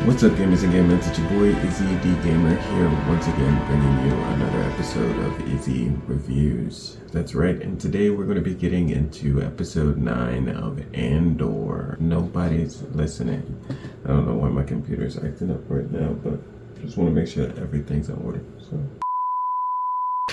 What's up, gamers and gamets? It's your boy IzzyDGamer here once again, bringing you another episode of IzzyReviews. That's right, and today we're going to be getting into episode 9 of Andor, Nobodies Listening. I don't know why my computer's acting up right now, but I just want to make sure that everything's in order. So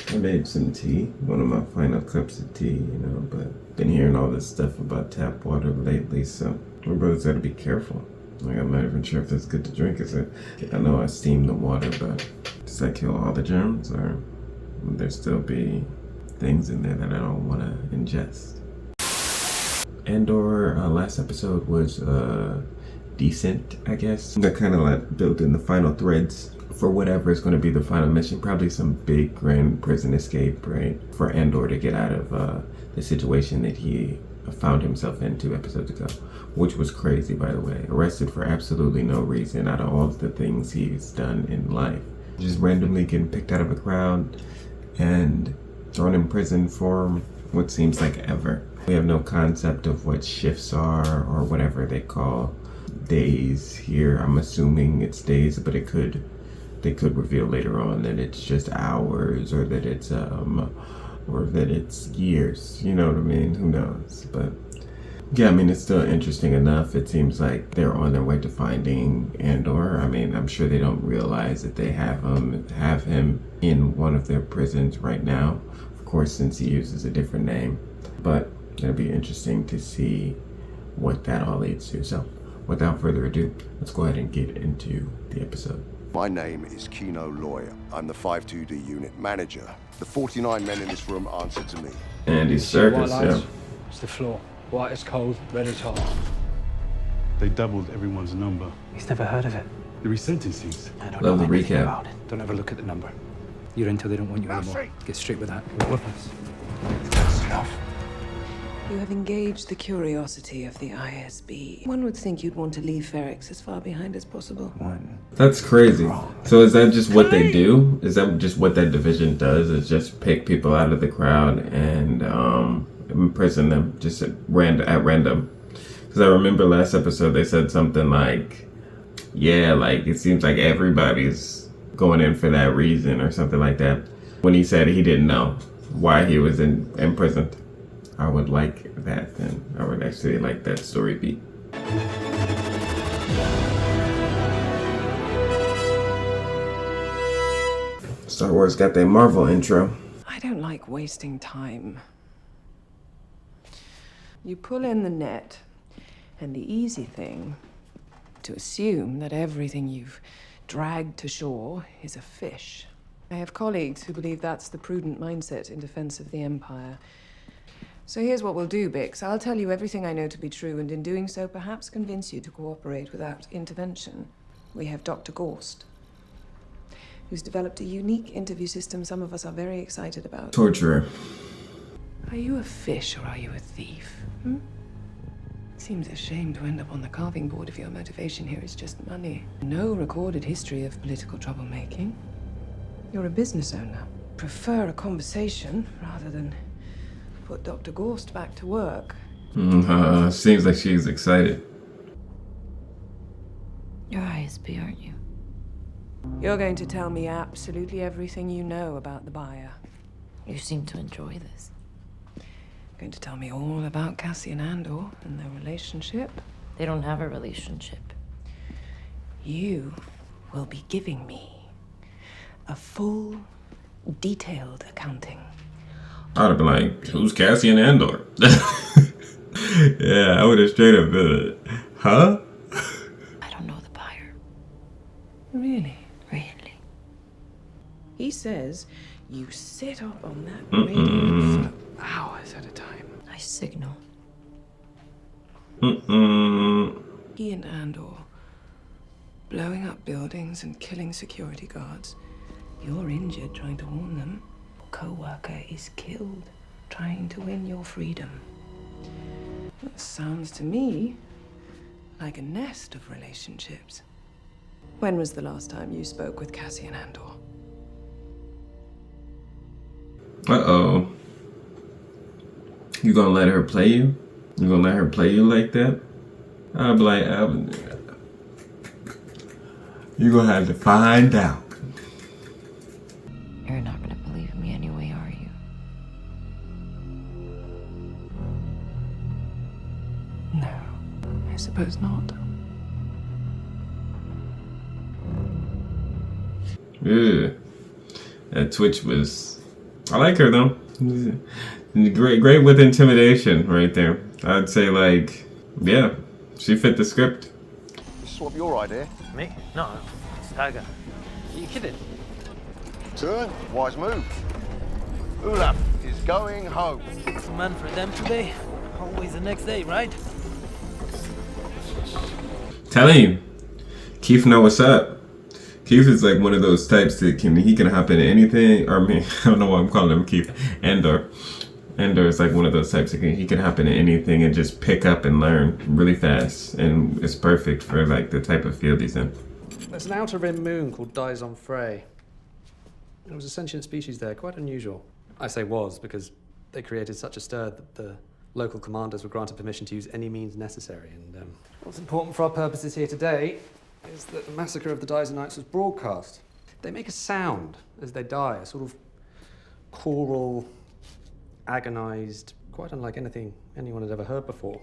I made some tea, one of my final cups of tea, but been hearing all this stuff about tap water lately, so my brother's got to be careful. Like, I'm not even sure if that's good to drink. Is it? I know I steam the water, but does that kill all the germs, or would there still be things in there that I don't want to ingest? Andor, last episode was decent, I guess. They're kind of like building the final threads for whatever is going to be the final mission. Probably some big grand prison escape, right? For Andor to get out of the situation that he found himself in 2 episodes ago, which was crazy, by the way. Arrested for absolutely no reason out of all of the things he's done in life. Just randomly getting picked out of a crowd and thrown in prison for what seems like ever. We have no concept of what shifts are or whatever they call days here. I'm assuming it's days, but they could reveal later on that it's just hours, or that it's years, you know what I mean? Who knows? But yeah, I mean, it's still interesting enough. It seems like they're on their way to finding Andor. I mean, I'm sure they don't realize that they have him in one of their prisons right now, of course, since he uses a different name. But it'll be interesting to see what that all leads to. So without further ado, let's go ahead and get into the episode. My name is Kino Lawyer. I'm the 5-2D unit manager. The 49 men in this room answer to me. Andy Serkis, yeah. It's the floor. White as cold, red as hot. They doubled everyone's number. He's never heard of it. The resentencings. I don't Love know the anything recap. about it. Don't ever look at the number. You're in till they don't want you anymore. Get straight with that. You're worthless. That's enough. You have engaged the curiosity of the ISB. One would think you'd want to leave Ferrex as far behind as possible. That's crazy. So is that just what they do? Is that just what that division does? Is just pick people out of the crowd and imprison them just at random? Because I remember last episode they said something like, yeah, like it seems like everybody's going in for that reason or something like that. When he said he didn't know why he was imprisoned. I would like that then. I would actually like that story beat. Star Wars got that Marvel intro. I don't like wasting time. You pull in the net, and the easy thing, to assume that everything you've dragged to shore is a fish. I have colleagues who believe that's the prudent mindset in defense of the Empire. So here's what we'll do, Bix. I'll tell you everything I know to be true, and in doing so, perhaps convince you to cooperate without intervention. We have Dr. Gorst, who's developed a unique interview system some of us are very excited about. Torturer. Are you a fish or are you a thief? Seems a shame to end up on the carving board if your motivation here is just money. No recorded history of political troublemaking. You're a business owner. Prefer a conversation rather than put Dr. Gorst back to work. Seems like she's excited. You're ISB, aren't you? You're going to tell me absolutely everything you know about the buyer. You seem to enjoy this. Going to tell me all about Cassie and Andor and their relationship. They don't have a relationship. You will be giving me a full, detailed accounting. I would have been like, who's Cassian Andor? Yeah, I would have straight up been like, huh? I don't know the buyer. Really? Really. He says you sit up on that radio for hours at a time. I signal. He and Andor blowing up buildings and killing security guards. You're injured trying to warn them. Co-worker is killed trying to win your freedom. That sounds to me like a nest of relationships. When was the last time you spoke with Cassie and Andor? Uh-oh. You gonna let her play you? You gonna let her play you like that? I'll be like, You're gonna have to find out. You're not gonna believe me anyway, are you? No, I suppose not. Yeah. That Twitch was... I like her, though. Great with intimidation right there. I'd say, like, yeah, she fit the script. This is what your idea. Me? No, it's Tiger. Are you kidding? Turn, wise move. Ulaf is going home. It's a man for them today. Always the next day, right? Telling you, Keith know what's up. Keith is like one of those types that he can hop into anything. Or I mean, I don't know why I'm calling him Keith. Andor is like one of those types that he can hop into anything and just pick up and learn really fast, and it's perfect for like the type of field he's in. There's an outer rim moon called Dizon Frey. There was a sentient species there, quite unusual. I say was because they created such a stir that the local commanders were granted permission to use any means necessary. And what's important for our purposes here today is that the massacre of the Dizonites was broadcast. They make a sound as they die, a sort of choral, agonized, quite unlike anything anyone had ever heard before.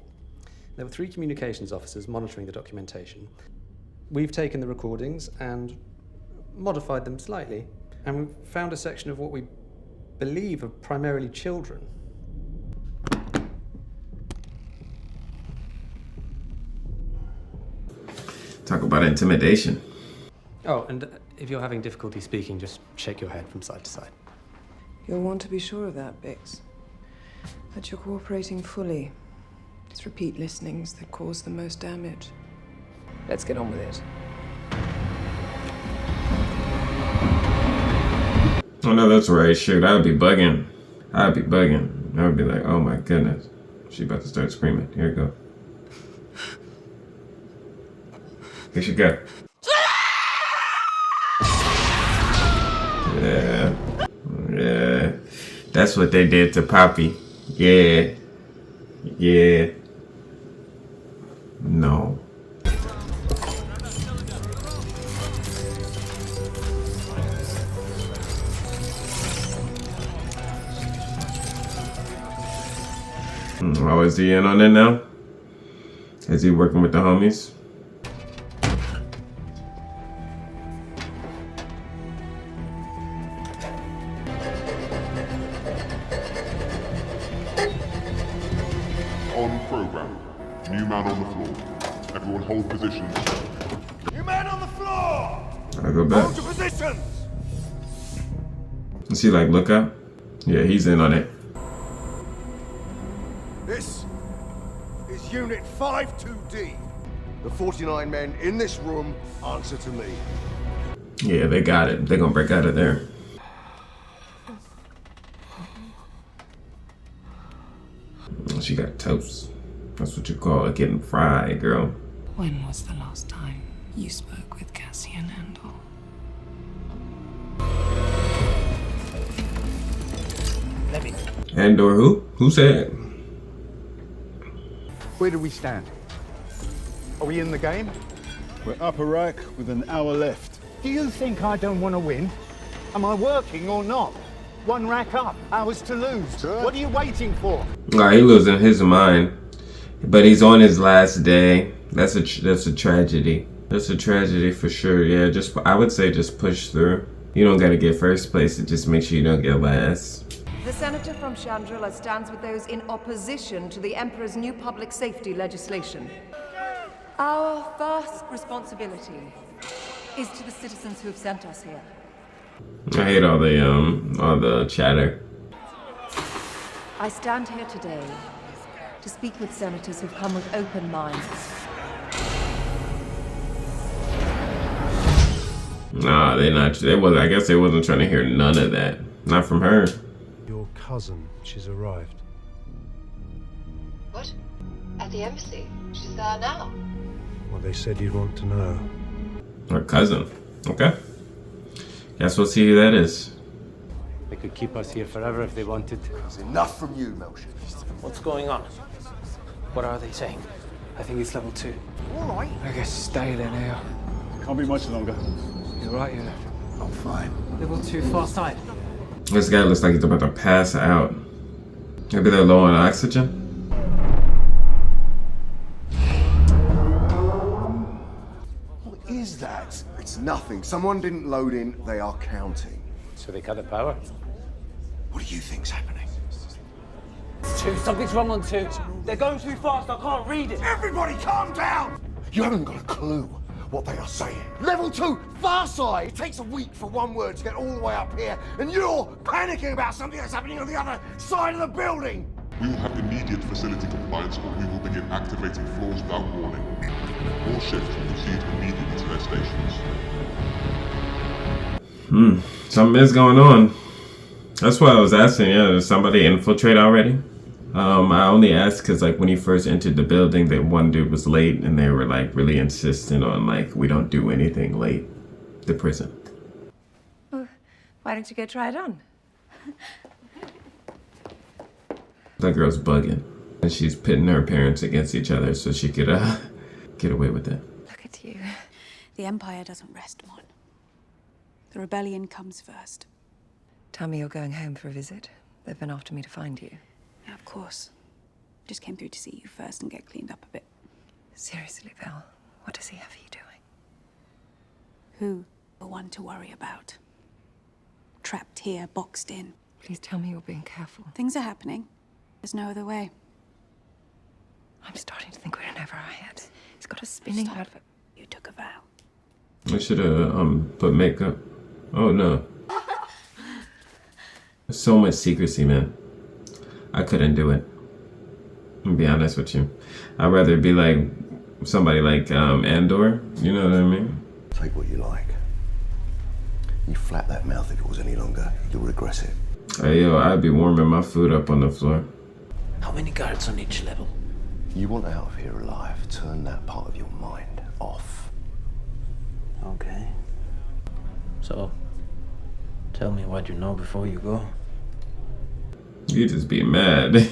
There were 3 communications officers monitoring the documentation. We've taken the recordings and modified them slightly, and we've found a section of what we believe are primarily children. Talk about intimidation. Oh, and if you're having difficulty speaking, just shake your head from side to side. You'll want to be sure of that, Bix. That you're cooperating fully. It's repeat listenings that cause the most damage. Let's get on with it. Oh no, that's right. Shoot, I would be bugging. I would be like, oh my goodness. She about to start screaming. Here we go. Here she go. Yeah. Yeah. That's what they did to Poppy. Yeah. Yeah. No. Oh, is he in on it now? Is he working with the homies? On program. New man on the floor. Everyone hold positions. You men on the floor! I go back. Hold your positions! Is he like lookout? Yeah, he's in on it. This is Unit 52D. The 49 men in this room answer to me. Yeah, they got it. They're gonna break out of there. She got toast. That's what you call it, getting fried, girl. When was the last time you spoke with Cassian Andor? Let me. Andor who? Who said? Where do we stand? Are we in the game? We're up Iraq with an hour left. Do you think I don't want to win? Am I working or not? 1 rack up, hours to lose. What are you waiting for? Nah, he losing his mind. But he's on his last day. That's a tragedy. That's a tragedy for sure. Yeah, I would say just push through. You don't gotta get first place, and just make sure you don't get last. The senator from Chandrila stands with those in opposition to the Emperor's new public safety legislation. Our first responsibility is to the citizens who have sent us here. I hate all the chatter. I stand here today to speak with senators who've come with open minds. Nah, they're not. I guess they wasn't trying to hear none of that. Not from her. Your cousin, she's arrived. What? At the embassy? She's there now. Well, they said you'd want to know. Her cousin. Okay. Guess we'll see who that is. They could keep us here forever if they wanted. It's enough from you, Melcher. What's going on? What are they saying? I think it's level 2. All right. I guess stay there now. Can't be much longer. You're right, yeah. I'm fine. Level 2, far side. This guy looks like he's about to pass out. Maybe they're low on oxygen? What is that? It's nothing. Someone didn't load in. They are counting. So they cut the power? What do you think's happening? 2, something's wrong on 2. They're going too fast, I can't read it. Everybody calm down! You haven't got a clue what they are saying. Level 2, far side! It takes a week for one word to get all the way up here, and you're panicking about something that's happening on the other side of the building! We will have immediate facility compliance, or we will begin activating floors without warning. All shifts will proceed immediately to their stations. Something is going on. That's why I was asking, yeah, did somebody infiltrate already? I only asked because, like, when he first entered the building, that one dude was late, and they were, like, really insistent on, like, we don't do anything late. The prison. Well, why don't you go try it on? That girl's bugging. And she's pitting her parents against each other so she could, get away with it. Look at you. The Empire doesn't rest, Mon. The rebellion comes first. Tell me you're going home for a visit. They've been after me to find you. Yeah, of course. Just came through to see you first and get cleaned up a bit. Seriously, Val, what does he have you doing? Who? The one to worry about. Trapped here, boxed in. Please tell me you're being careful. Things are happening. There's no other way. I'm starting to think we're in over our heads. He's got us spinning out of it. You took a vow. I should have put makeup. Oh no. So much secrecy, man. I couldn't do it. I'll be honest with you. I'd rather be like somebody like Andor. You know what I mean? Take what you like. You flap that mouth if it was any longer. You'll regret it. Hey yo, I'd be warming my food up on the floor. How many guards on each level? You want out of here alive. Turn that part of your mind off. Okay. So, tell me what you know before you go. You just be mad.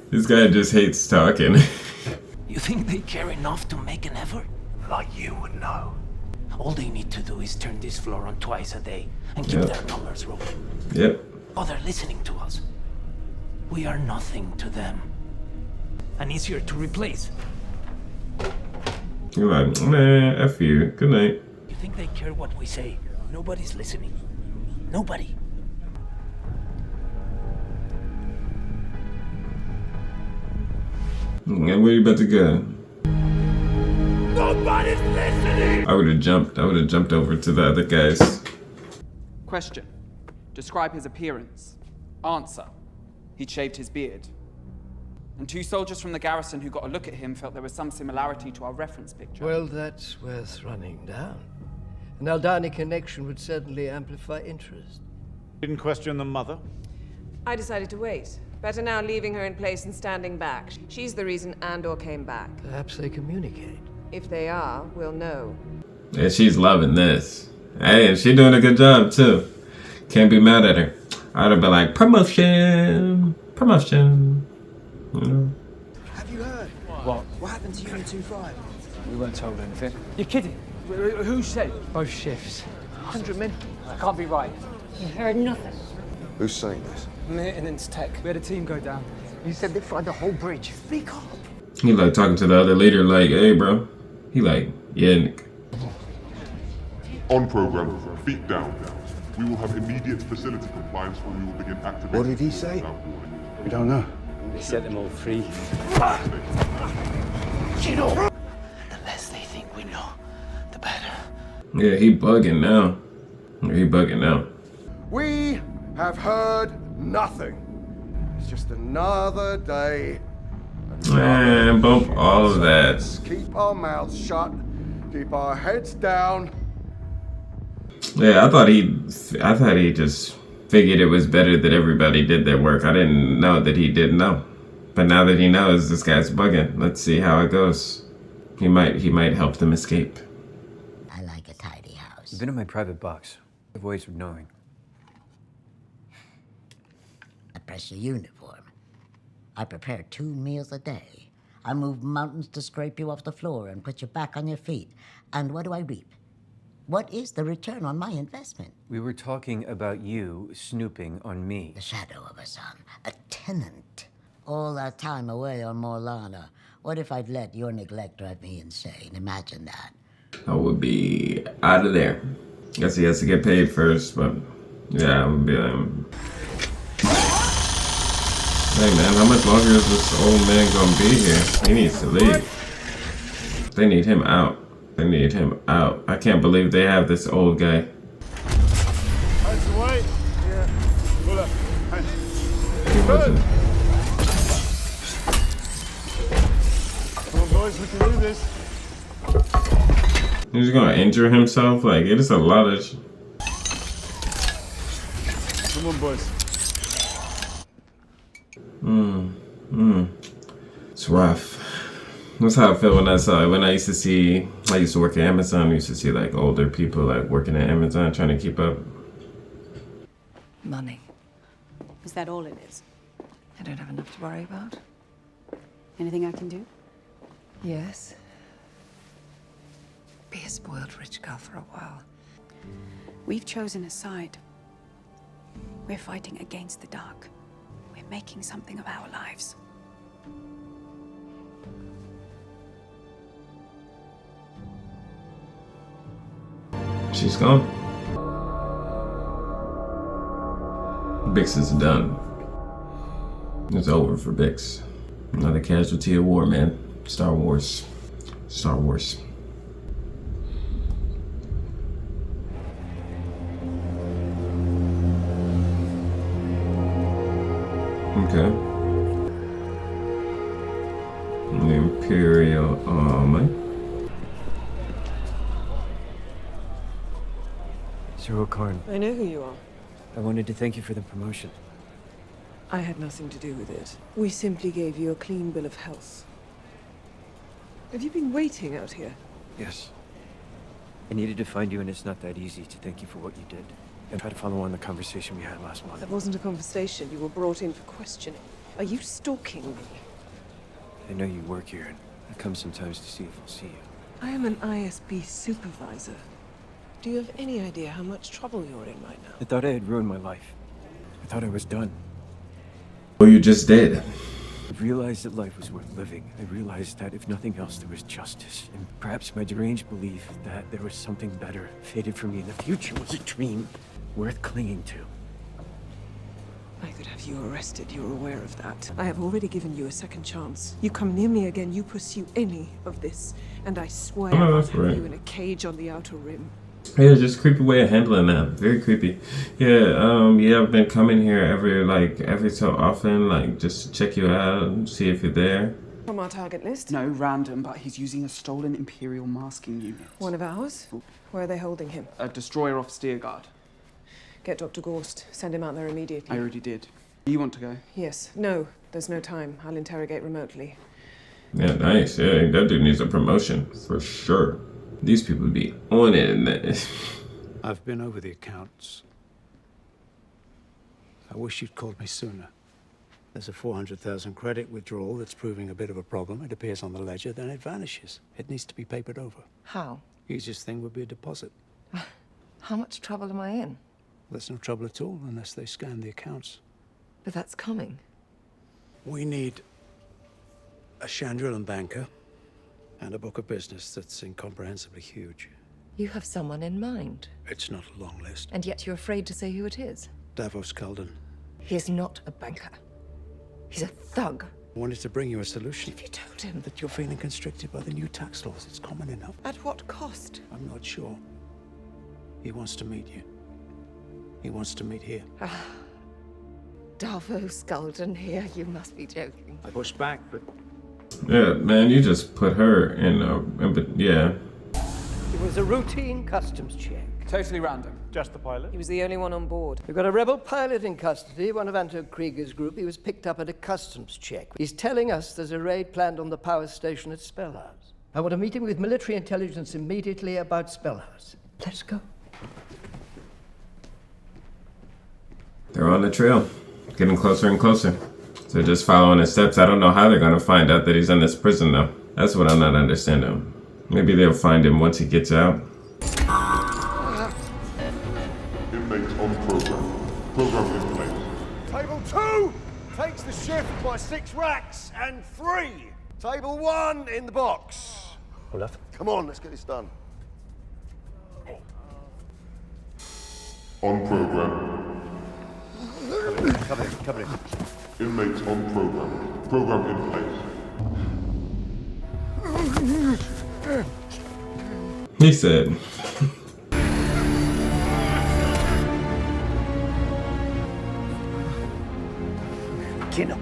This guy just hates talking. You think they care enough to make an effort? Like you would know. All they need to do is turn this floor on twice a day and keep their numbers rolling. Yep. Oh, they're listening to us. We are nothing to them. And easier to replace. You're like, man, F you. Good night. You think they care what we say? Nobody's listening. Nobody. And where you about to go? Nobody's listening! I would have jumped over to the other guys. Question. Describe his appearance. Answer. He'd shaved his beard. And 2 soldiers from the garrison who got a look at him felt there was some similarity to our reference picture. Well, that's worth running down. An Aldani connection would certainly amplify interest. Didn't question the mother? I decided to wait. Better now leaving her in place and standing back. She's the reason Andor came back. Perhaps they communicate. If they are, we'll know. Yeah, she's loving this. Hey, and she doing a good job too. Can't be mad at her. I'd have been like, promotion, promotion. You know? Have you heard? What? What happened to Unit 25? We weren't told anything. You're kidding. Who said? Both shifts. 100 men? That can't be right. You heard nothing. Who's saying this? Maintenance tech. We had a team go down. You said they fried the whole bridge. Speak up. He like talking to the other leader like, hey bro. He like, yeah, Nick. On program, feet down. We will have immediate facility compliance, or we will begin activating. What did he say? We don't know. They set them all free. You know. The less they think we know, the better. Yeah, he bugging now. He bugging now. We have heard nothing. It's just another day. Man, bump all of that. Keep our mouths shut. Keep our heads down. Yeah, I thought he just figured it was better that everybody did their work. I didn't know that he didn't know. But now that he knows, this guy's bugging. Let's see how it goes. He might help them escape. I like a tidy house. You've been in my private box. I have ways of knowing. I press your uniform. I prepare 2 meals a day. I move mountains to scrape you off the floor and put you back on your feet. And what do I reap? What is the return on my investment? We were talking about you snooping on me. The shadow of a son, a tenant. All that time away on Morlana. What if I'd let your neglect drive me insane? Imagine that. I would be out of there. Guess he has to get paid first, but yeah, I would be like, hey man, how much longer is this old man gonna be here? He needs to leave. They need him out. They need him out. I can't believe they have this old guy. Hands away. Yeah. Pull up. He wasn't. Come on, boys, we can do this. He's gonna injure himself? Like, it is a lot of... Come on, boys. It's rough. That's how I feel when I used to work at Amazon. I used to see like older people like working at Amazon trying to keep up. Money. Is that all it is? I don't have enough to worry about. Anything I can do? Yes. Be a spoiled rich girl for a while. We've chosen a side. We're fighting against the dark. We're making something of our lives. She's gone. Bix is done. It's over for Bix. Another casualty of war, man. Star Wars. Star Wars. Okay. The Imperial Army. Zero Karn, I know who you are. I wanted to thank you for the promotion. I had nothing to do with it. We simply gave you a clean bill of health. Have you been waiting out here? Yes. I needed to find you, and it's not that easy to thank you for what you did. And try to follow on the conversation we had last month. That wasn't a conversation. You were brought in for questioning. Are you stalking me? I know you work here, and I come sometimes to see if I'll see you. I am an ISB supervisor. Do you have any idea how much trouble you're in right now? I thought I had ruined my life. I thought I was done. Well, you just did. I realized that life was worth living. I realized that if nothing else, there was justice. And perhaps my deranged belief that there was something better fated for me in the future was a dream worth clinging to. I could have you arrested. You're aware of that. I have already given you a second chance. You come near me again, you pursue any of this, and I swear I'll have you in a cage on the Outer Rim. Yeah, just creepy way of handling that. Very creepy. Yeah, yeah, I've been coming here every so often, like just to check you out and see if you're there. From our target list? No, random, but he's using a stolen Imperial masking unit. One of ours? Where are they holding him? A destroyer off Steerguard. Get Dr. Gorst. Send him out there immediately. I already did. You want to go? Yes. No, there's no time. I'll interrogate remotely. Yeah, nice. Yeah, that dude needs a promotion for sure. These people be on it in that. I've been over the accounts. I wish you'd called me sooner. There's a 400,000 credit withdrawal that's proving a bit of a problem. It appears on the ledger, then it vanishes. It needs to be papered over. How? Easiest thing would be a deposit. How much trouble am I in? There's no trouble at all unless they scan the accounts. But that's coming. We need a Chandrilan banker and a book of business that's incomprehensibly huge. You have someone in mind. It's not a long list. And yet you're afraid to say who it is. Davos Kalden. He is not a banker. He's a thug. I wanted to bring you a solution. If you told him that you're feeling constricted by the new tax laws, it's common enough. At what cost? I'm not sure. He wants to meet you. He wants to meet here. Davos Kalden here? You must be joking. I pushed back, but... Yeah, man, you just put her in yeah. It was a routine customs check. Totally random. Just the pilot? He was the only one on board. We've got a rebel pilot in custody, one of Anto Krieger's group. He was picked up at a customs check. He's telling us there's a raid planned on the power station at Spellhouse. I want a meeting with military intelligence immediately about Spellhouse. Let's go. They're on the trail. Getting closer and closer. So just following his steps. I don't know how they're gonna find out that he's in this prison though. That's what I'm not understanding. Maybe they'll find him once he gets out. Inmates on program. Program in place. Table 2 takes the shift by 6 racks and 3. Table 1 in the box. Olaf. Come on, let's get this done. On program. Come in. Inmates on program. Program in place. He said. Get up.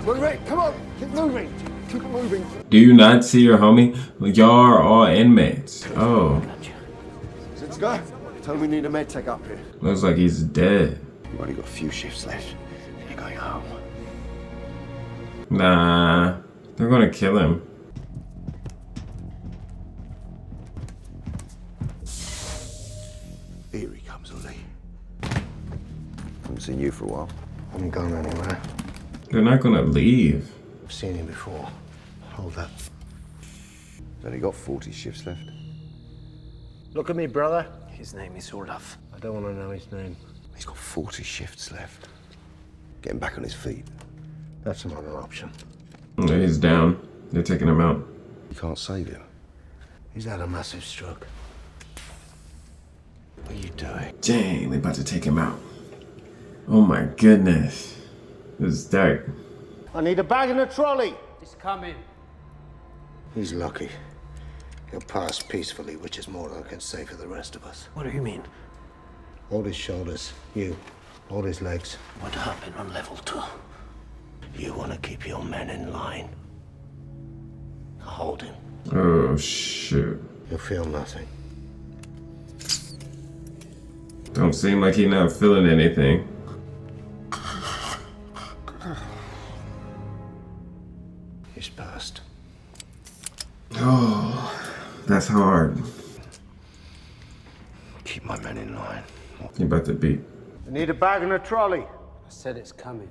We're ready. Come on, keep moving. Keep moving. Do you not see your homie? Y'all are all inmates. Oh. Let's go. Tell him we need a med tech up here. Looks like he's dead. We've only got a few shifts left. You're going home. Nah. They're gonna kill him. Here he comes, Ollie. Haven't seen you for a while. Haven't gone anywhere. They're not gonna leave. I've seen him before. Hold that. He's only got 40 shifts left. Look at me, brother. His name is Olaf. I don't want to know his name. He's got 40 shifts left. Get him back on his feet. That's another option. He's down. They're taking him out. You can't save him. He's had a massive stroke. What are you doing? Dang, they about to take him out. Oh my goodness. This is dark. I need a bag and a trolley. It's coming. He's lucky. He'll pass peacefully, which is more than I can say for the rest of us. What do you mean? Hold his shoulders. You. Hold his legs. What happened on level 2? You want to keep your men in line. Hold him. Oh shoot. You'll feel nothing. Don't seem like he's not feeling anything. He's passed. Oh, that's hard. Keep my men in line. You about to beat. I need a bag and a trolley. I said it's coming.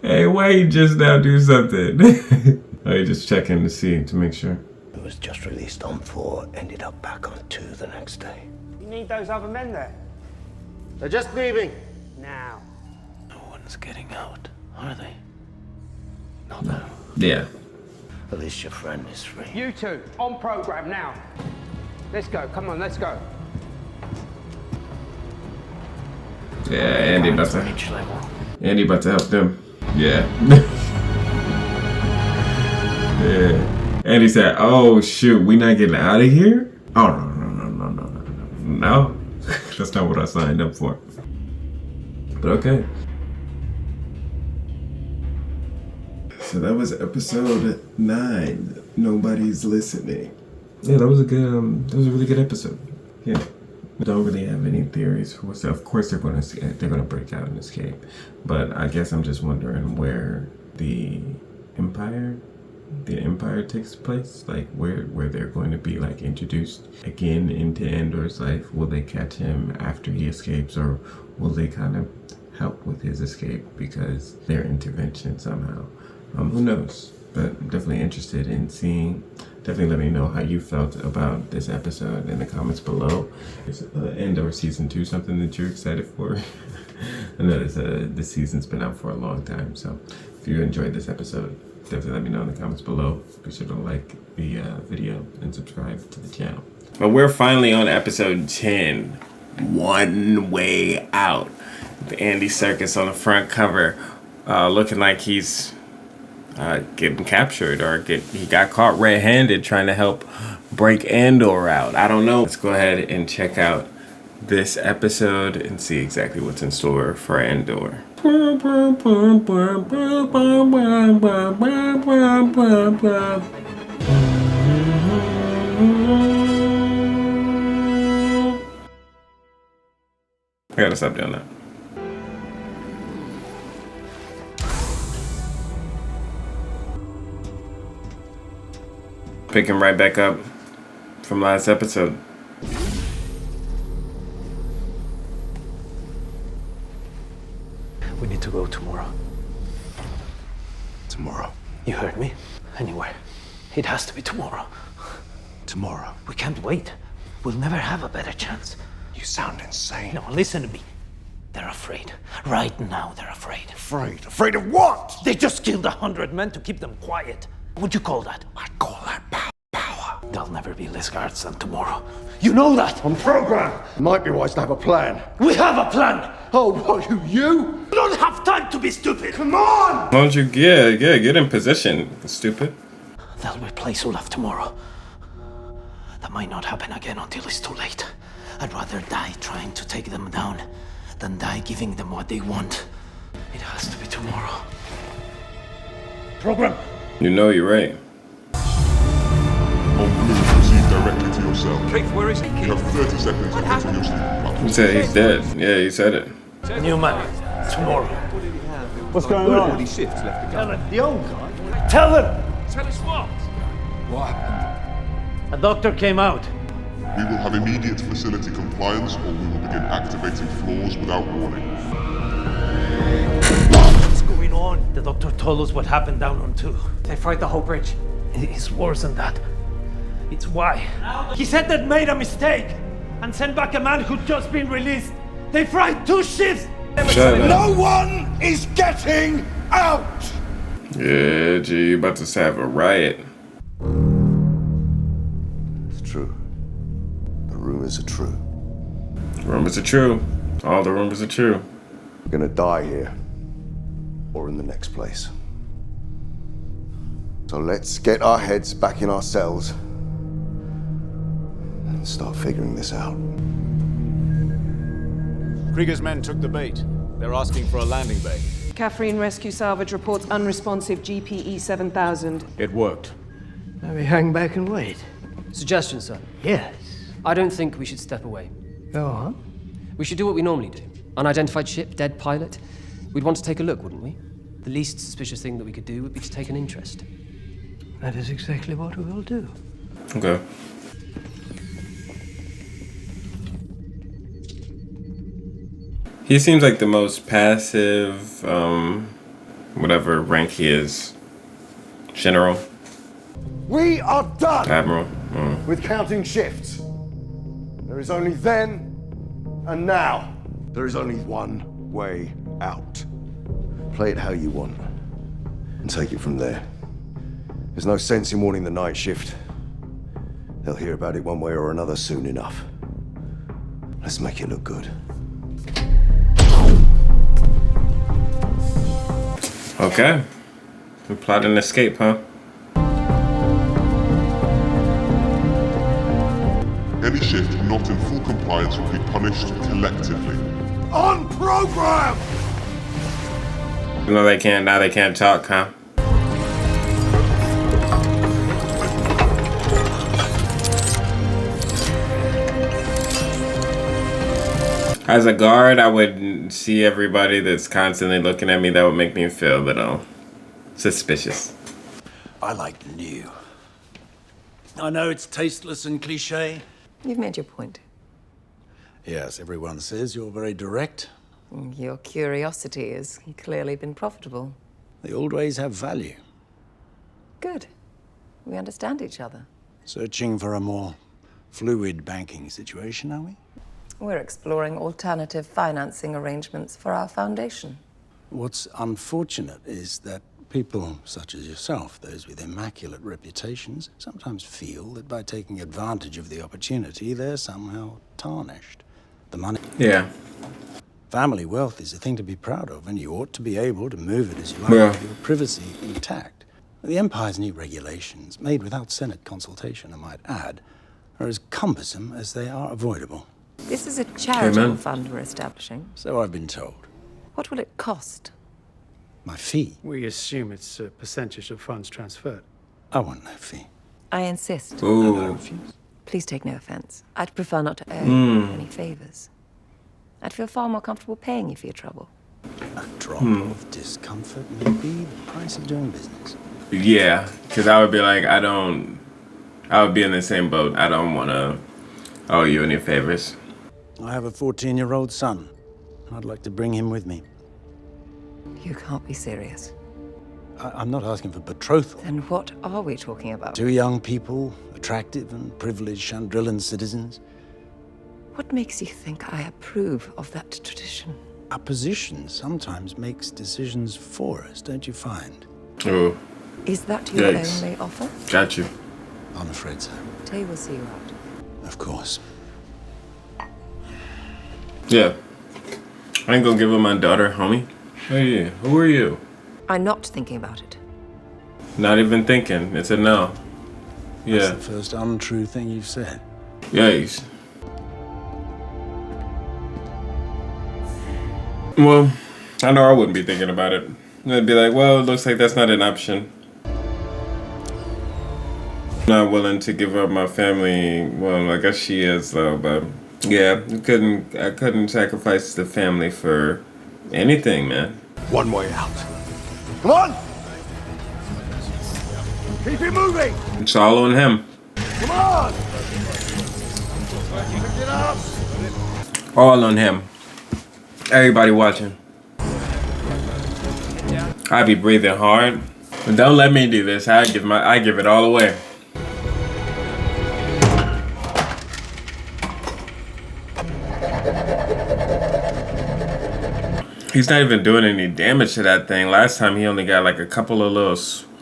Hey, why you just now do something? Oh, you just checking to see, to make sure. Who was just released on 4, ended up back on 2 the next day. You need those other men there. They're just leaving. Now. No one's getting out, are they? Not now. Yeah. At least your friend is free. You two, on program now. Let's go. Come on, let's go. Yeah, Andy about to. Andy about to help them. Yeah. Yeah. Andy said, "Oh shoot, we not getting out of here? Oh no. That's not what I signed up for." But okay. So that was episode 9. Nobody's Listening. Yeah, that was a good. That was a really good episode. Yeah. I don't really have any theories for what's. Of course, they're gonna break out and escape, but I guess I'm just wondering where the Empire takes place. Like where they're going to be like introduced again into Andor's life. Will they catch him after he escapes, or will they kind of help with his escape because their intervention somehow? Who knows? But I'm definitely interested in seeing. Definitely let me know how you felt about this episode in the comments below. Is Andor Season 2 something that you're excited for? I know this season's been out for a long time, so if you enjoyed this episode, definitely let me know in the comments below. Be sure to like the video and subscribe to the channel. But we're finally on episode 10, One Way Out. With Andy Serkis on the front cover, looking like he's getting captured or he got caught red-handed trying to help break Andor out. I don't know. Let's go ahead and check out this episode and see exactly what's in store for Andor. I gotta stop doing that. Pick him right back up from last episode. to go tomorrow? Tomorrow. You heard me. Anywhere. It has to be tomorrow. Tomorrow. We can't wait. We'll never have a better chance. You sound insane. No, listen to me. They're afraid. Right now, they're afraid. Afraid? Afraid of what? They just killed 100 men to keep them quiet. What would you call that? I'd call that power. There'll never be less guards than tomorrow. You know that! On program! Might be wise to have a plan. We have a plan! Oh, what, you? We don't have time to be stupid! Come on! Why don't you get in position, stupid? They'll replace Olaf tomorrow. That might not happen again until it's too late. I'd rather die trying to take them down than die giving them what they want. It has to be tomorrow. Program! You know you're right. On blue, proceed directly to your cell. Keith, where is he? You have 30 seconds to enter your sleeping bag. He said he's dead. Yeah, he said it. New man, tomorrow. What's going on? Shifts left to go. The old guy? Tell them! Tell us what? What happened? A doctor came out. We will have immediate facility compliance, or we will begin activating floors without warning. What's going on? The doctor told us what happened down on 2. They fried the whole bridge. It's worse than that. It's why. He said they'd made a mistake and sent back a man who'd just been released. They fried 2 ships! No one is getting out! Yeah, gee, you about to have a riot. It's true. The rumors are true. Rumors are true. All the rumors are true. We're gonna die here. Or in the next place. So let's get our heads back in our cells and start figuring this out. Krieger's men took the bait. They're asking for a landing bay. Catherine Rescue Salvage reports unresponsive GPE 7000. It worked. Now we hang back and wait. Suggestion, sir. Yes. I don't think we should step away. Go on. We should do what we normally do. Unidentified ship, dead pilot. We'd want to take a look, wouldn't we? The least suspicious thing that we could do would be to take an interest. That is exactly what we will do. Okay. He seems like the most passive, whatever rank he is. General. We are done Admiral. with counting shifts. There is only then and now. There is only one way out. Play it how you want and take it from there. There's no sense in warning the night shift. They'll hear about it one way or another soon enough. Let's make it look good. Okay. We plot an escape, huh? Any shift not in full compliance will be punished collectively. On program! No, they can't. Now they can't talk, huh? As a guard, I would see everybody that's constantly looking at me. That would make me feel a little suspicious. I like new. I know it's tasteless and cliche. You've made your point. Yes, everyone says you're very direct. Your curiosity has clearly been profitable. The old ways have value. Good. We understand each other. Searching for a more fluid banking situation, are we? We're exploring alternative financing arrangements for our foundation. What's unfortunate is that people such as yourself, those with immaculate reputations, sometimes feel that by taking advantage of the opportunity, they're somehow tarnished. The money... Yeah. Family wealth is a thing to be proud of, and you ought to be able to move it as you like, Yeah. with your privacy intact. The Empire's new regulations, made without Senate consultation, I might add, are as cumbersome as they are avoidable. This is a charitable Amen. fund we're establishing. So I've been told. What will it cost? My fee? We assume it's a percentage of funds transferred. I want no fee. I insist. Ooh. I refuse. Please take no offense. I'd prefer not to owe you any favors. I'd feel far more comfortable paying you for your trouble. A drop of discomfort may be the price of doing business. Yeah, because I would be like, I would be in the same boat. I don't want to owe you any favors. I have a 14-year-old son. I'd like to bring him with me. You can't be serious. I'm not asking for betrothal. Then what are we talking about? Two young people, attractive and privileged Chandrillan citizens. What makes you think I approve of that tradition? Our position sometimes makes decisions for us, don't you find? Oh. Is that your Yikes. only offer? Got you. I'm afraid so. Tay will see you out. Of course. Yeah. I ain't gonna give her my daughter, homie. Hey, who are you? I'm not thinking about it. Not even thinking. It's a no. Yeah. That's the first untrue thing you've said. Yikes. Well, I know I wouldn't be thinking about it. I'd be like, well, it looks like that's not an option. Not willing to give up my family. Well, I guess she is though, but yeah, I couldn't sacrifice the family for anything, man. One way out. Come on! Keep it moving! It's all on him. Come on! Pick it up! All on him. Everybody watching. I be breathing hard. But don't let me do this. I give it all away. He's not even doing any damage to that thing. Last time he only got like a couple of little...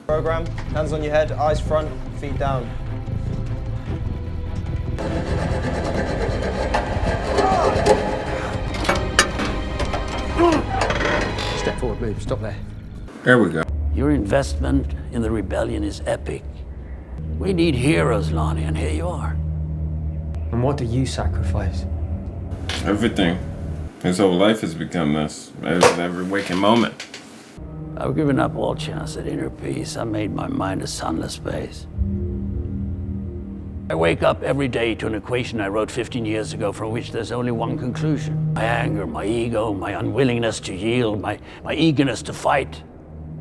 Program, hands on your head, eyes front, feet down. Step forward, move, stop there. There we go. Your investment in the rebellion is epic. We need heroes, Lonnie, and here you are. And what do you sacrifice? Everything. His whole life has become this. Every waking moment. I've given up all chance at inner peace. I made my mind a sunless space. I wake up every day to an equation I wrote 15 years ago from which there's only one conclusion. My anger, my ego, my unwillingness to yield, my eagerness to fight.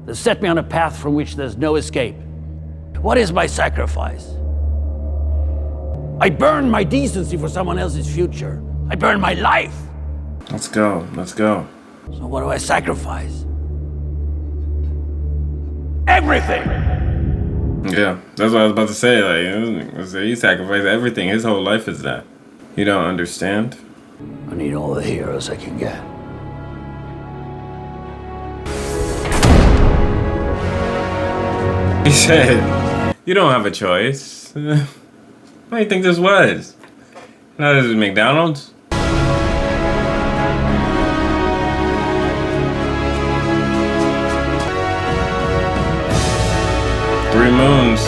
They set me on a path from which there's no escape. What is my sacrifice? I burn my decency for someone else's future. I burn my life. Let's go. Let's go. So what do I sacrifice? Everything! Yeah, that's what I was about to say. Like, he sacrificed everything. His whole life is that. You don't understand? I need all the heroes I can get. He said, you don't have a choice. What do you think this was? Now this is McDonald's? Three moons.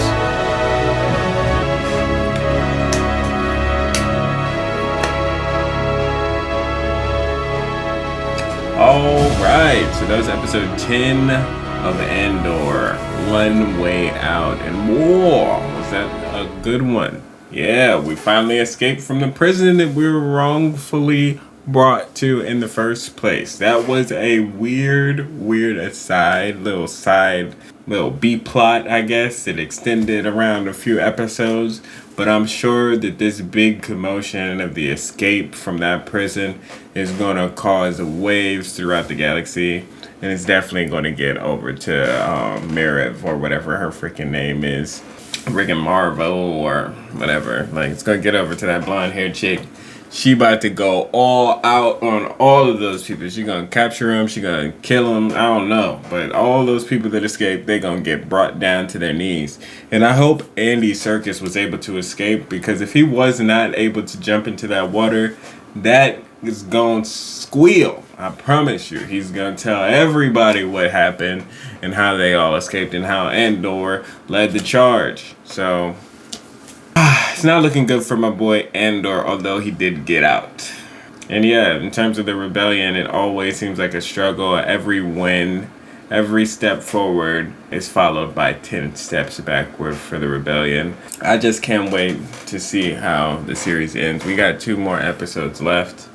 Alright, so that was episode 10 of Andor. One Way Out and more. Was that a good one? Yeah, we finally escaped from the prison that we were wrongfully brought to in the first place. That was a weird aside, little B-plot, I guess. It extended around a few episodes, but I'm sure that this big commotion of the escape from that prison is going to cause waves throughout the galaxy, and it's definitely going to get over to Miriv, or whatever her freaking name is, Rick Marvo or whatever. Like, it's going to get over to that blonde-haired chick. She about to go all out on all of those people. She gonna capture them. She gonna kill them. I don't know. But all those people that escaped, they gonna get brought down to their knees. And I hope Andy Serkis was able to escape, because if he was not able to jump into that water, that is gonna squeal. I promise you. He's gonna tell everybody what happened and how they all escaped and how Andor led the charge. So... it's not looking good for my boy Andor, although he did get out. And yeah, in terms of the rebellion, it always seems like a struggle. Every win, every step forward is followed by 10 steps backward for the rebellion. I just can't wait to see how the series ends. We got 2 more episodes left,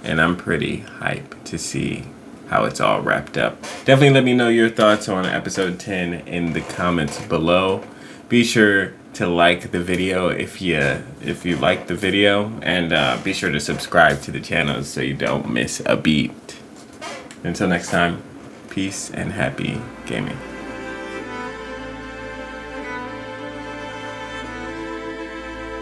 and I'm pretty hyped to see how it's all wrapped up. Definitely let me know your thoughts on episode 10 in the comments below. Be sure to like the video if you like the video, and be sure to subscribe to the channel so you don't miss a beat. Until next time, Peace and happy gaming.